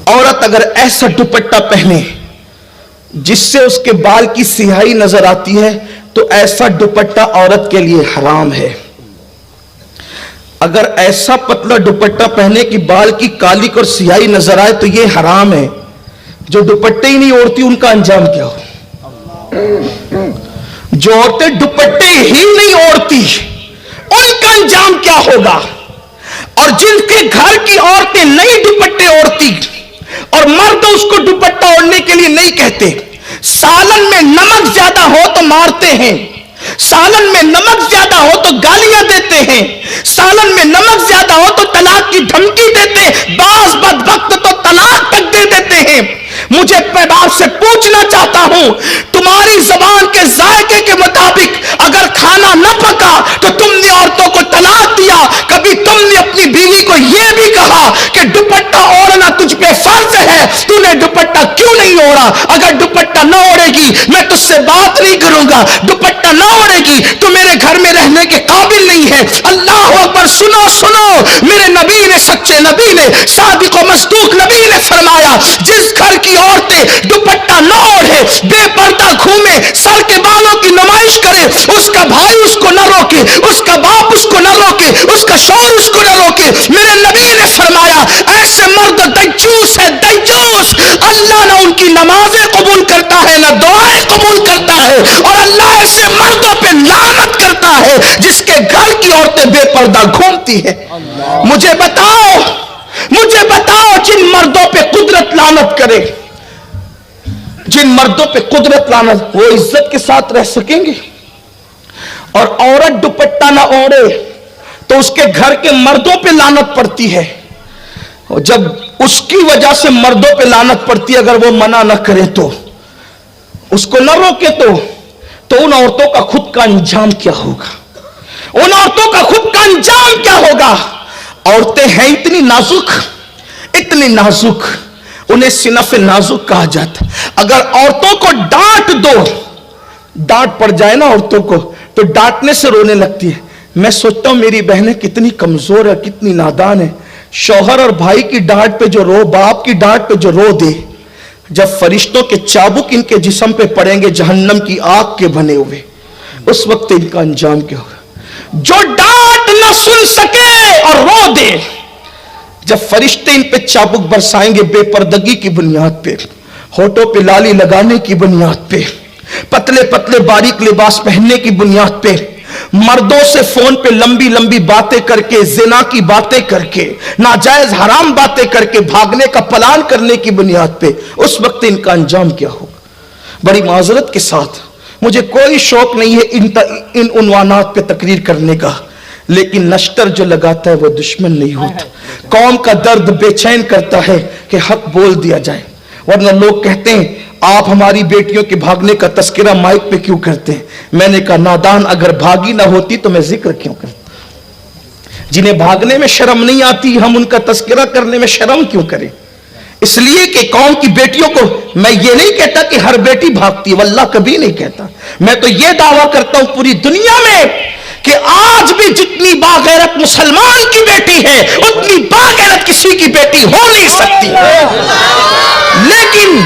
عورت اگر ایسا دوپٹہ پہنے جس سے اس کے بال کی سیاہی نظر آتی ہے تو ایسا دوپٹہ عورت کے لیے حرام ہے. اگر ایسا پتلا دوپٹہ پہنے کہ بال کی کالی اور سیاہی نظر آئے تو یہ حرام ہے. جو دوپٹے ہی نہیں اوڑھتی ان کا انجام کیا ہو؟ جو عورتیں دوپٹے ہی نہیں اوڑھتی ان کا انجام کیا ہوگا؟ اور جن کے گھر کی عورتیں نہیں دوپٹے اوڑھتی اور مرد اس کو دوپٹہ اوڑھنے کے لیے نہیں کہتے، سالن میں نمک زیادہ ہو تو مارتے ہیں، سالن میں نمک زیادہ ہو تو گالیاں دیتے ہیں، سالن میں نمک زیادہ ہو تو طلاق کی دھمکی دیتے ہیں، بعض بدبخت تو طلاق تک دے دیتے ہیں. مجھے آپ سے پوچھنا چاہتا ہوں، تمہاری زبان کے ذائقے کے مطابق اگر کھانا نہ پکا تو تم نے عورتوں کو طلاق دیا، کبھی تم نے اپنی بیوی کو یہ بھی کہا کہ دوپٹہ اوڑھنا تجھ پہ فرض ہے، تو نے دوپٹہ کیوں نہیں اوڑھا؟ اگر دوپٹہ نہ اوڑھے گی میں تجھ سے بات نہیں کروں گا، دوپٹہ نہ اوڑھے گی تو میرے گھر میں رہنے کے قابل نہیں ہے. اللہ اکبر. سنو سنو، میرے نبی نے، سچے نبی نے، صادق و مصدوق نبی نے فرمایا، جس گھر کی عورتیں دوپٹہ نہ اوڑھے، بے پردہ گھومے، سر کے بالوں کی نمائش کرے، اس کا بھائی اس کو نہ روکے، اس کا باپ اس کو نہ روکے، اس کا شوہر اس کو نہ روکے، میرے نبی نے فرمایا ایسے مرد دجوس ہے، دجوس. اللہ نہ ان کی نمازیں قبول کرتا ہے نہ دعائیں قبول کرتا ہے، اور اللہ ایسے مردوں پہ لعنت کرتا ہے جس کے گھر کی عورتیں بے پردہ گھومتی ہیں. مجھے بتاؤ جن مردوں پہ قدرت لعنت کرے، جن مردوں پہ قدرت لعنت، وہ عزت کے ساتھ رہ سکیں گے؟ اور عورت دوپٹہ نہ اوڑھے تو اس کے گھر کے مردوں پہ لعنت پڑتی ہے، اور جب اس کی وجہ سے مردوں پہ لعنت پڑتی ہے، اگر وہ منع نہ کرے تو، اس کو نہ روکے تو ان عورتوں کا خود کا انجام کیا ہوگا؟ ان عورتوں کا خود کا انجام کیا ہوگا؟ عورتیں ہیں اتنی نازک، انہیں صنف نازک کہا جاتا. اگر عورتوں کو ڈانٹ دو، ڈانٹ پڑ جائے نا عورتوں کو تو ڈانٹنے سے رونے لگتی ہے. میں سوچتا ہوں میری بہنیں کتنی کمزور ہے، کتنی نادان ہے. شوہر اور بھائی کی ڈانٹ پہ جو رو، باپ کی ڈانٹ پہ جو رو دے، جب فرشتوں کے چابک ان کے جسم پہ پڑیں گے جہنم کی آگ کے بنے ہوئے، اس وقت ان کا انجام کیا ہوگا؟ جو ڈانٹ نہ سن سکے اور رو دے، جب فرشتے ان پہ چابک برسائیں گے بے پردگی کی بنیاد پہ، ہونٹوں پہ لالی لگانے کی بنیاد پہ، پتلے پتلے باریک لباس پہننے کی بنیاد پہ، مردوں سے فون پہ لمبی لمبی باتیں کر کے، زنا کی باتیں کر کے، ناجائز حرام باتیں کر کے بھاگنے کا پلان کرنے کی بنیاد پہ، اس وقت ان کا انجام کیا ہوگا؟ بڑی معذرت کے ساتھ، مجھے کوئی شوق نہیں ہے ان عنوانات پہ تقریر کرنے کا، لیکن نشتر جو لگاتا ہے وہ دشمن نہیں ہوتا. قوم کا درد بے چین کرتا ہے کہ حق بول دیا جائے، ورنہ لوگ کہتے ہیں آپ ہماری بیٹیوں کے بھاگنے کا تذکرہ مائک پہ کیوں کرتے ہیں؟ میں نے کہا نادان، اگر بھاگی نہ ہوتی تو میں ذکر کیوں کرتا؟ جنہیں بھاگنے میں شرم نہیں آتی ہم ان کا تذکرہ کرنے میں شرم کیوں کریں؟ اس لیے کہ قوم کی بیٹیوں کو، میں یہ نہیں کہتا کہ ہر بیٹی بھاگتی ہے، واللہ کبھی نہیں کہتا. میں تو یہ دعویٰ کرتا ہوں پوری دنیا میں کہ آج بھی جتنی باغیرت مسلمان کی بیٹی ہے اتنی باغیرت کسی کی بیٹی ہو نہیں سکتی. لیکن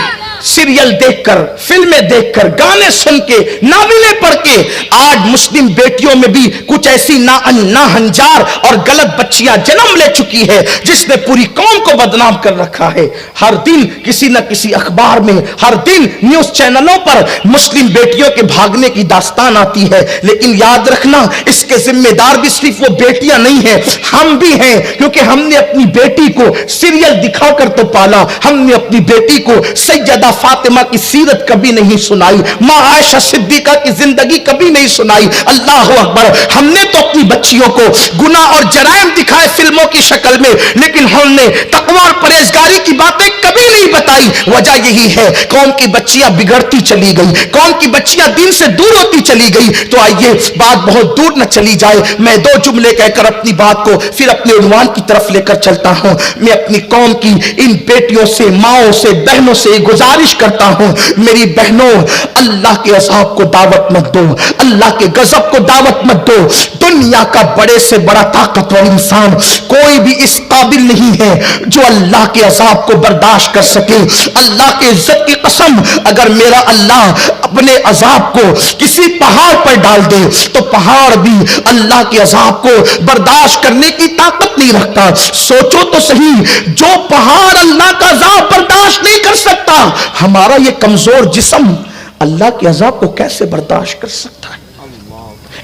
سیریل دیکھ کر، فلمیں دیکھ کر، گانے سن کے، ناولیں پڑھ کے آج مسلم بیٹیوں میں بھی کچھ ایسی ناہنجار اور غلط بچیاں جنم لے چکی ہے جس نے پوری قوم کو بدنام کر رکھا ہے. ہر دن کسی نہ کسی اخبار میں، ہر دن نیوز چینلوں پر مسلم بیٹیوں کے بھاگنے کی داستان آتی ہے. لیکن یاد رکھنا اس کے ذمہ دار بھی صرف وہ بیٹیاں نہیں ہیں، ہم بھی ہیں، کیونکہ ہم نے اپنی بیٹی کو سیریل دکھا کر تو پالا، ہم نے اپنی بیٹی کو سیدہ فاطمہ کی سیرت کبھی نہیں سنائی، ماں عائشہ صدیقہ کی زندگی کبھی نہیں سنائی. اللہ اکبر. ہم نے تو اپنی بچیوں کو گناہ اور جرائم دکھائے فلموں کی شکل میں، لیکن ہم نے تقوی اور پرہیزگاری کی باتیں کبھی نہیں بتائی. भाई वजह यही है, कौम की बच्चियां बिगड़ती चली गई, कौम की बच्चियां दिन से दूर होती चली गई। तो आइए बात बहुत दूर न चली जाए, मैं 2 जुमले कहकर अपनी बात को फिर अपने उन्वान की तरफ लेकर चलता हूं। मैं अपनी कौम की इन बेटियों से, माओं से, बहनों से गुजारिश करता हूं, मेरी बहनों, अल्लाह के अज़ाब को दावत मत दो, अल्लाह के गजब को दावत मत दो। दुनिया का बड़े से बड़ा ताकतवर इंसान कोई भी इस काबिल नहीं है जो अल्लाह के अज़ाब को बर्दाश्त कर सके। अल्लाह के इज्जत की कसम, अगर मेरा अल्लाह अपने अज़ाब को किसी पहाड़ पर डाल दे तो पहाड़ भी अल्लाह के अज़ाब को बर्दाश्त करने की ताकत नहीं रखता। सोचो तो सही, जो पहाड़ अल्लाह का अज़ाब बर्दाश्त नहीं कर सकता, हमारा ये कमजोर जिस्म अल्लाह के अज़ाब को कैसे बर्दाश्त कर सकता है?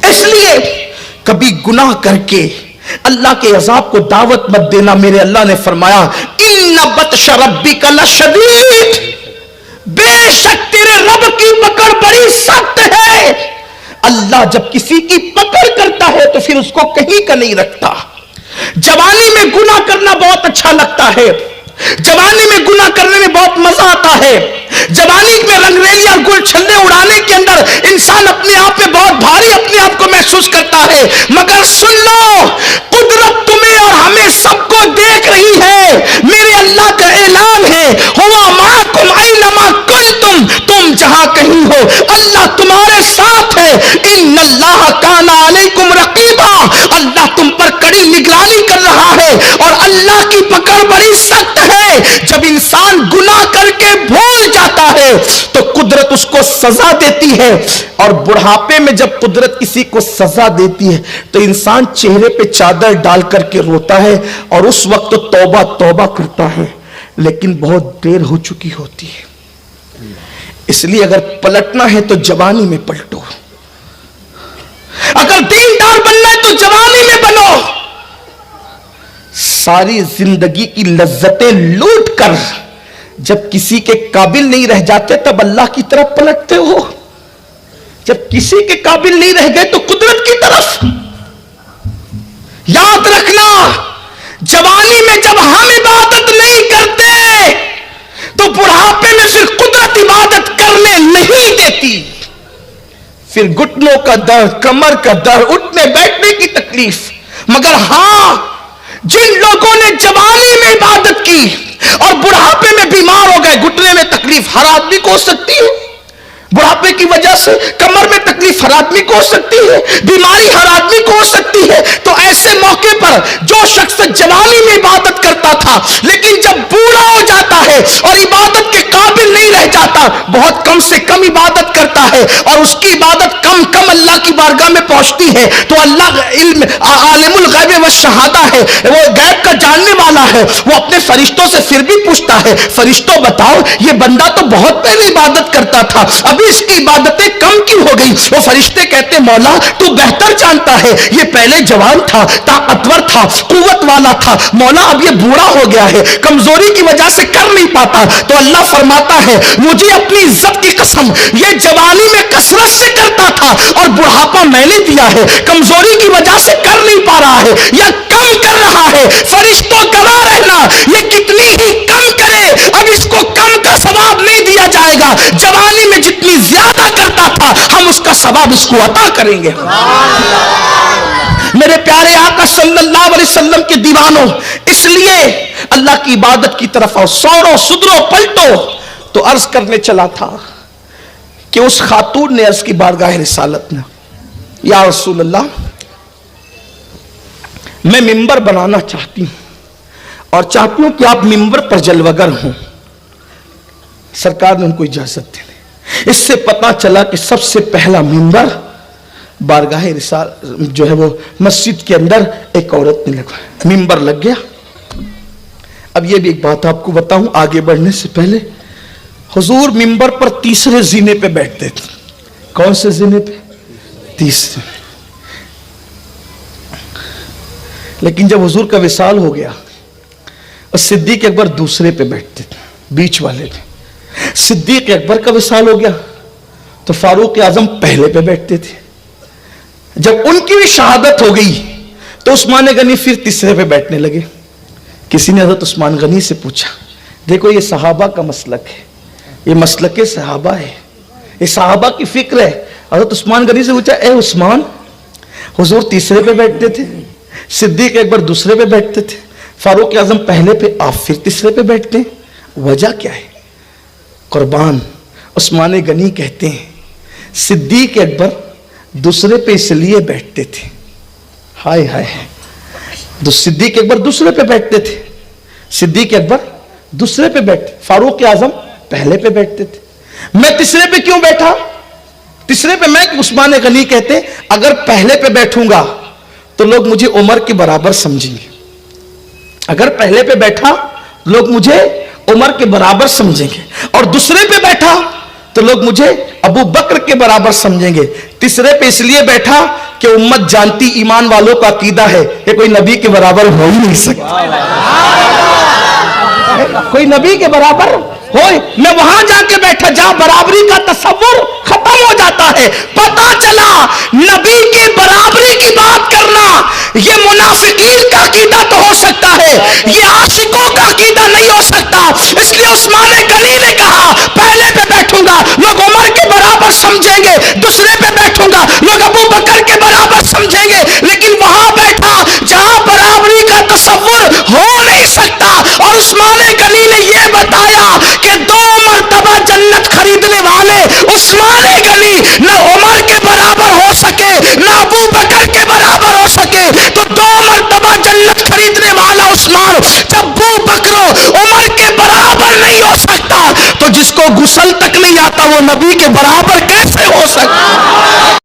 इसलिए कभी गुनाह करके अल्लाह के अज़ाब को दावत मत देना। मेरे अल्लाह ने फरमाया, इन्ना बत्श रब्बिका लशदीद, बेशक तेरे रब की पकड़ बड़ी सख्त है। अल्लाह जब किसी की पकड़ करता है तो फिर उसको कहीं का नहीं रखता। जवानी में गुनाह करना बहुत अच्छा लगता है, जवानी में गुनाह करने में बहुत मजा आता है, जवानी में रंगरेलियां गुल छल्ले उड़ाने के अंदर इंसान अपने आप में बहुत भारी अपने आप को महसूस करता है। मगर सुन लो, कुदरत तुम्हें और हमें सबको देख रही है। मेरे अल्लाह का ऐलान है, हुवा माकुम ऐनमा कुंतुम, तुम जहां कहीं हो अल्लाह तुम्हारे साथ है। इन्नल्लाह काना अलैकुम रकीबा, अल्लाह तुम पर कड़ी निगरानी कर रहा है और अल्लाह की पकड़ बड़ी सख्त है। जब इंसान गुनाह करके भूल जाता है तो कुदरत उसको सजा देती है, और बुढ़ापे में जब कुदरत किसी को सजा देती है तो इंसान चेहरे पे चादर डाल करके रोता है और उस वक्त तो तौबा तौबा करता है, लेकिन बहुत देर हो चुकी होती है। इसलिए अगर पलटना है तो जवानी में पलटो, अगर दीनदार बनना है तो जवानी में बनो। सारी जिंदगी की लज्जतें लूट कर जब किसी के काबिल नहीं रह जाते तब अल्लाह की तरफ पलटते हो, जब किसी के काबिल नहीं रह गए तो कुदरत की तरफ। याद रखना, जवानी में जब हम इबादत नहीं करते तो बुढ़ापे में फिर कुदरत इबादत करने नहीं देती। फिर घुटनों का दर्द, कमर का दर्द, उठने बैठने की तकलीफ। मगर हां, जिन लोगों ने जवानी में इबादत की और बुढ़ापे में बीमार हो गए, घुटने में तकलीफ हर आदमी को हो सकती है, बुढ़ापे की वजह से कमर में तकलीफ हर आदमी को हो सकती है, बीमारी हर आदमी को हो सकती है। तो ऐसे मौके पर जो शख्स जवानी में इबादत करता था लेकिन जब बूढ़ा हो जाता है और इबादत के काबिल नहीं रह जाता, बहुत कम से कम इबादत करता है और उसकी इबादत कम कम अल्लाह की बारगाह में पहुंचती है, तो अल्लाह इल्म आलिमुल गैब व शहादा है, वो गैब का जानने वाला है, वो अपने फरिश्तों से फिर भी पूछता है, फरिश्तों बताओ ये बंदा तो बहुत पहले इबादत करता था, अभी इसकी इबादतें कम क्यों हो गई? वो फरिश्ते कहते मौला तू बेहतर जानता है, ये पहले जवान था, ताकतवर था, कुव्वत वाला था, मौला अब ये बूढ़ा हो गया है, कमजोरी की वजह से कर नहीं पाता। तो अल्लाह फरमाता है मुझे अपनी इज्जत की कसम, ये जवानी में कसरत से करता था और बुढ़ापा मैंने दिया है, कमजोरी की वजह से कर नहीं पा रहा है या कम कर रहा है। फरिश्तों गवाह रहना, ये कितनी ही कम करे अब इसको कम का सवाब नहीं दिया जाएगा, जवानी में जितनी ज्यादा करता था हम उसका सवाब इसको अता करेंगे। मेरे प्यारे आका सल्लल्लाहु अलैहि वसल्लम के दीवानों, इसलिए अल्लाह की इबादत की तरफ आओ, सौरो सुधरो पलटो। तो अर्ज करने चला था कि उस खातून ने अर्ज की बारगाह रिसालत में, या रसूल अल्लाह मैं मिंबर बनाना चाहती हूं और चाहती हूं कि आप मिंबर पर जलवगर हों। सरकार ने उनको इजाजत दे दी। इससे पता चला कि सबसे पहला मिंबर बारगाह रिसाल जो है वो मस्जिद के अंदर एक औरत ने लगवाया, मिंबर लग गया। अब ये भी एक बात आपको बताऊं आगे बढ़ने से पहले, हुजूर मिंबर पर तीसरे जीने पे बैठते थे। कौन से जीने पे? तीसरे। लेकिन जब हुजूर का विसाल हो गया और सिद्दीक अकबर दूसरे पे बैठते थे, बीच वाले पे। सिद्दीक अकबर का विसाल हो गया तो फारूक आजम पहले पे बैठते थे। जब उनकी भी शहादत हो गई तो उस्मान गनी फिर तीसरे पे बैठने लगे। किसी ने हजरत उस्मान गनी से पूछा, देखो ये सहाबा का मसलक है, ये मसलक सहाबा है, ये सहाबा की फिक्र है। हज़रत उस्मान गनी से पूछा, ए उस्मान, हुजूर तीसरे पे बैठते थे, सिद्दीक अकबर दूसरे पे बैठते थे, फारूक आजम पहले पे, आप फिर तीसरे पे बैठते हैं, वजह क्या है? कुर्बान उस्मान गनी कहते हैं सिद्दीक अकबर दूसरे पे इसलिए बैठते थे, हाय हाय, सिद्दीक अकबर दूसरे पे बैठते थे, सिद्दीक अकबर दूसरे पे बैठते, फारूक आजम पहले पे बैठते थे। मैं तीसरे पे क्यों बैठा? तीसरे पे मैं, उस्मान गनी कहते अगर पहले पे बैठूंगा तो लोग मुझे उमर के बराबर समझेंगे, अगर पहले पे बैठा लोग मुझे उमर के बराबर समझेंगे, और दूसरे पे बैठा तो लोग मुझे अबू बकर के बराबर समझेंगे। तीसरे पे इसलिए बैठा कि उम्मत जानती ईमान वालों का अकीदा है कि कोई नबी के बराबर हो ही नहीं सकता, कोई नबी के बराबर हो। मैं वहां जाके बैठा जहां बराबरी का तस्वुर खत्म हो जाता है। पता चला नबी के बराबरी की बात करना ये मुनाफिकीन का अकीदा तो हो सकता है, ये आशिकों का अकीदा नहीं हो सकता। इसलिए उस्मान गनी ने कहा पहले पे बैठूंगा लोग उमर के बराबर समझेंगे, दूसरे पे बैठूंगा लोग अबू बकर के बराबर समझेंगे, लेकिन वहां बैठा जहां बराबरी का तस्वुर हो नहीं सकता। और उस्मान गनी ने यह बताया कि 2 मरतबा जन्नत खरीदने वाले उस्मान गनी न उमर के बराबर हो सके न अबू बकर के बराबर हो सके, तो 2 मरतबा जन्नत खरीदने वाला उस्मान जब अबू बकर उमर के बराबर नहीं हो सकता तो जिसको गुस्ल तक नहीं आता वो नबी के बराबर कैसे हो सकता?